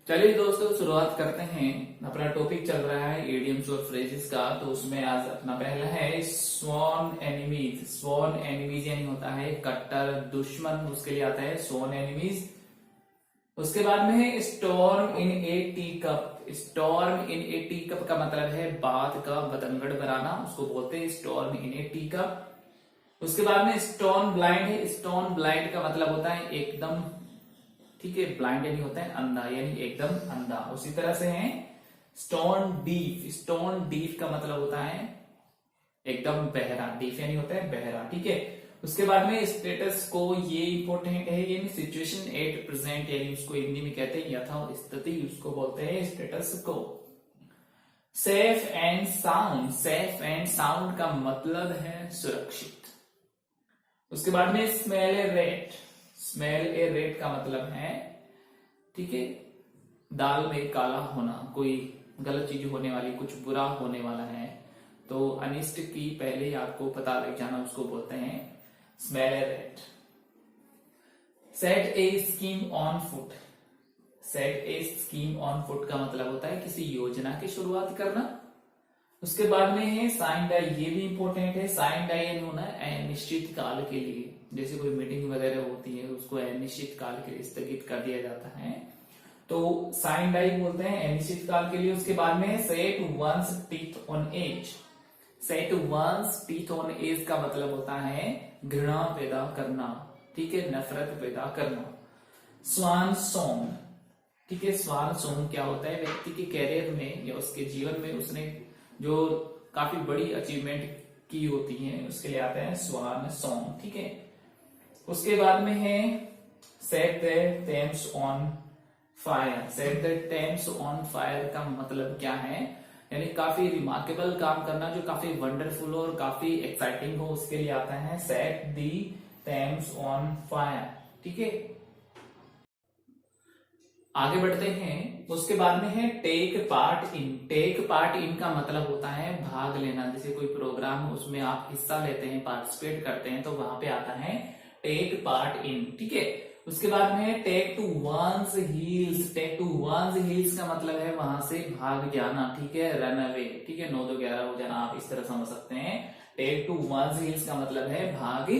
चलिए दोस्तों, शुरुआत करते हैं। अपना टॉपिक चल रहा है इडियम्स और फ्रेजेस का। तो उसमें आज अपना पहला है स्वॉन एनिमीज। स्वॉन एनिमीज यानी होता है कट्टर दुश्मन, उसके लिए आता है स्वॉन एनिमीज। उसके बाद में है storm in A tea cup. Storm in A tea cup का मतलब है बात का बतंगड़ बनाना, उसको बोलते हैं storm in A tea cup. उसके बाद में स्टोन ब्लाइंड है। स्टोन ब्लाइंड का मतलब होता है एकदम, ठीक है, ब्लाइंड यानी होता है अंधा, यानी एकदम अंधा। उसी तरह से है स्टोन डीफ। स्टोन डीफ का मतलब होता है एकदम बहरा। डीफ यानी होता है बहरा, ठीक है। उसके बाद में स्टेटस को, ये इंपॉर्टेंट है, यानी सिचुएशन एट प्रेजेंट, यानी उसको हिंदी में कहते हैं यथास्थिति, उसको बोलते हैं स्टेटस को। Safe and sound. Safe and sound का मतलब है सुरक्षित। उसके बाद में smell a rate. Smell a rate का मतलब है, ठीक है, दाल में काला होना, कोई गलत चीज होने वाली, कुछ बुरा होने वाला है, तो अनिष्ट की पहले ही आपको पता लग जाना, उसको बोलते हैं smell a rate. Set A scheme on foot. Set A scheme on foot का मतलब होता है किसी योजना की शुरुआत करना। उसके बाद में है साइन डाई। ये भी इंपॉर्टेंट है। साइन डाई यानी होना है अनिश्चित काल के लिए, जैसे कोई मीटिंग वगैरह होती है उसको अनिश्चित काल के लिए स्थगित कर दिया जाता है, तो साइन डाई बोलते हैं अनिश्चित काल के लिए। उसके बाद में set one's teeth on edge. Set one's teeth on edge का मतलब होता है घृणा पैदा करना, ठीक है, नफरत पैदा करना। स्वान सॉन्ग, ठीक है। स्वान सॉन्ग क्या होता है, व्यक्ति के कैरियर में या उसके जीवन में उसने जो काफी बड़ी अचीवमेंट की होती है, उसके लिए आता है स्वान सॉन्ग, ठीक है। उसके बाद में है set the Thames on fire. Set the Thames on fire का मतलब क्या है, यानी काफी रिमार्केबल काम करना, जो काफी वंडरफुल और काफी एक्साइटिंग हो, उसके लिए आता है set the Thames on fire, ठीक है। आगे बढ़ते हैं। उसके बाद में है take part in. Take part in का मतलब होता है भाग लेना, जैसे कोई प्रोग्राम है उसमें आप हिस्सा लेते हैं, पार्टिसिपेट करते हैं, तो वहां पे आता है टेक पार्ट इन, ठीक है। उसके बाद में take to one's heels. Take to one's heels का मतलब है वहां से भाग जाना, ठीक है, रन अवे, ठीक है, 9-2-11 हो जाना, आप इस तरह समझ सकते हैं। टेक टू वंस हील्स का मतलब है भाग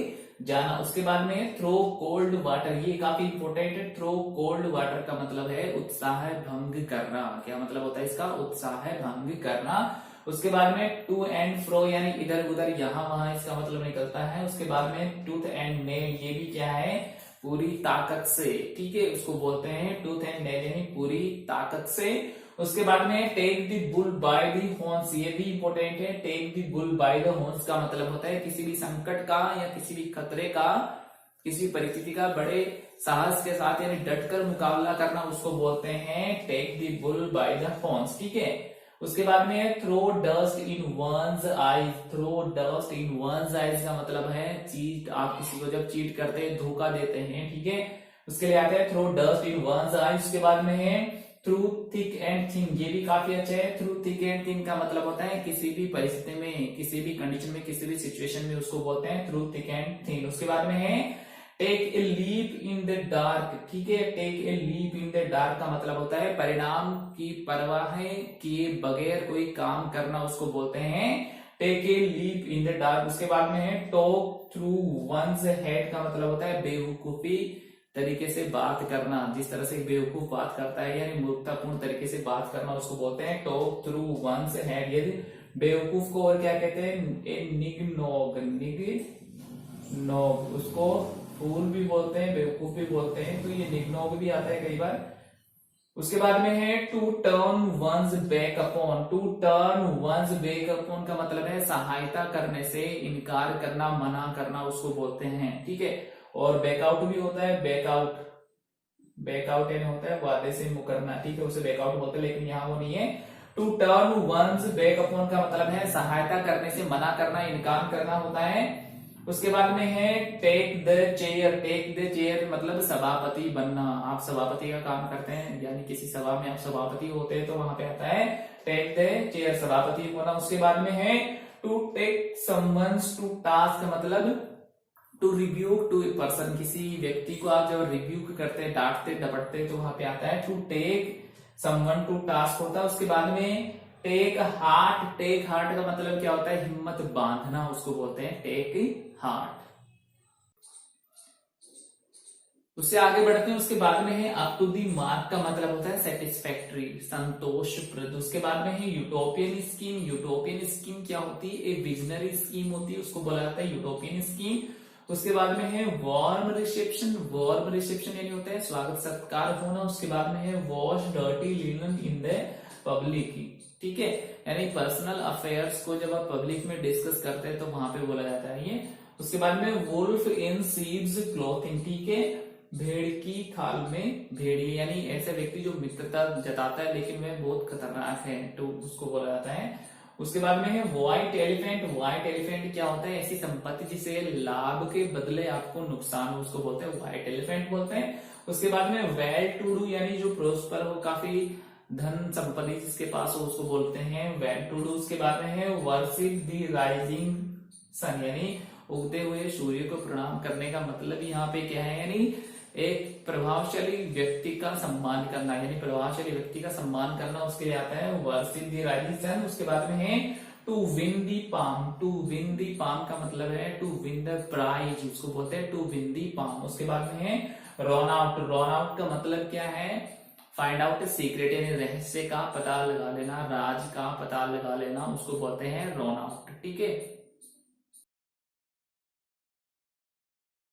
जाना। उसके बाद में थ्रो कोल्ड वाटर। ये काफी इंपोर्टेंट है। थ्रो कोल्ड वाटर का मतलब है उत्साह भंग करना। क्या मतलब होता है इसका, उत्साह भंग करना। उसके बाद में टू एंड फ्रो यानी इधर उधर यहाँ वहां, इसका मतलब निकलता है। उसके बाद में टूथ एंड नेल, ये भी क्या है, पूरी ताकत से, ठीक है, उसको बोलते हैं टूथ एंड नेल यानी पूरी ताकत से। उसके बाद में take the bull by the horns. ये भी इंपॉर्टेंट है। Take the bull by the horns का मतलब होता है किसी भी संकट का या किसी भी खतरे का, किसी परिस्थिति का बड़े साहस के साथ यानी डटकर मुकाबला करना, उसको बोलते हैं take the bull by the horns, ठीक है। उसके बाद में throw dust in one's eyes. Throw dust in one's eyes का मतलब है चीट। आप किसी को जब चीट करते हैं, धोखा देते हैं, ठीक है, उसके लिए आता है throw dust in one's eyes. उसके बाद में है थ्रू थिक एंड थिन। ये भी काफी अच्छा है। थ्रू थिक एंड थिन का मतलब होता है किसी भी परिस्थिति में, किसी भी कंडीशन में, किसी भी सिचुएशन में, उसको बोलते हैं थ्रू थिक एंड थिन। उसके बाद में है take a leap in the dark, ठीक है। Take a leap in the dark का मतलब होता है परिणाम की परवाह किए बगैर कोई काम करना, उसको बोलते हैं take a leap in the dark. उसके बाद में है टॉक थ्रू वंस हेड का मतलब होता है बेवकूफी तरीके से बात करना, जिस तरह से बेवकूफ बात करता है यानी मूर्खतापूर्ण तरीके से बात करना, उसको बोलते हैं टॉक थ्रू वंस हेड। ये बेवकूफ को और क्या कहते हैं, ए निग्नोग। निग्नोग, उसको फूल भी बोलते हैं, बेवकूफ भी बोलते हैं, तो ये निग्नोग भी आता है कई बार। उसके बाद में है to turn one's back upon. To turn one's back upon का मतलब है सहायता करने से इनकार करना, मना करना, उसको बोलते हैं, ठीक है। और बैकआउट भी होता है। बैकआउट, बैकआउट यानी होता है वादे से मुकरना, ठीक है, उसे बैकआउट बोलते हैं, लेकिन यहाँ वो नहीं है। To turn one's back upon का मतलब है सहायता करने से मना करना, इनकार करना होता है। उसके बाद में है take the chair. Take the chair मतलब सभापति बनना। आप सभापति का काम करते हैं, यानी किसी सभा में आप सभापति होते हैं, तो वहां पे आता है टेक द चेयर, सभापति होना। उसके बाद में है to take someone's to task, मतलब to rebuke to a person, किसी व्यक्ति को आप जब रिब्यूक करते हैं, डांटते डपटते, तो वहां पे आता है to take someone to task होता है। उसके बाद में टेक हार्ट, टेक हार्ट का मतलब क्या होता है, हिम्मत बांधना, उसको बोलते हैं टेक हार्ट। उससे आगे बढ़ते हैं। उसके बाद में है अप टू दी मार्क का मतलब होता है सेटिस्फैक्ट्री, संतोषप्रद। उसके बाद में है यूटोपियन स्कीम। यूटोपियन स्कीम क्या होती है, एक विजनरी स्कीम होती है, उसको बोला जाता है यूटोपियन स्कीम। उसके बाद में है वार्म रिसेप्शन। वार्म रिसेप्शन यानी होता है स्वागत सत्कार होना। उसके बाद में है wash dirty linen in the public, ठीक है, यानी पर्सनल अफेयर्स को जब आप पब्लिक में डिस्कस करते हैं तो वहां पे बोला जाता है ये। उसके बाद में वुल्फ इन शीप्स क्लॉथिंग, ठीक है, भेड़ की खाल में भेड़िए, यानी ऐसे व्यक्ति जो मित्रता जताता है लेकिन वह बहुत खतरनाक है तो उसको बोला जाता है। उसके बाद में है व्हाइट एलिफेंट। व्हाइट एलिफेंट क्या होता है, ऐसी संपत्ति जिसे लाभ के बदले आपको नुकसान हो, उसको बोलते हैं व्हाइट एलिफेंट बोलते हैं। उसके बाद में वेल टू डू, यानी जो प्रोस्पर हो, काफी धन संपत्ति जिसके पास हो, उसको बोलते हैं वेल टू डू। उसके बाद में है वर्शिप द राइजिंग सन, यानी उगते हुए सूर्य को प्रणाम करने का मतलब यहाँ पे क्या है, यानी एक प्रभावशाली व्यक्ति का सम्मान करना, यानी प्रभावशाली व्यक्ति का सम्मान करना, उसके लिए आता है वर्शिप द राइजिंग सन। उसके बाद में है to win the palm. To win the palm का मतलब है टू विन द प्राइज, उसको बोलते हैं टू विन दी पाम। उसके बाद में है रन आउट। रन आउट का मतलब क्या है, फाइंड आउट सीक्रेट, यानी रहस्य का पता लगा लेना, राज का पता लगा लेना, उसको बोलते हैं रन आउट, ठीक है।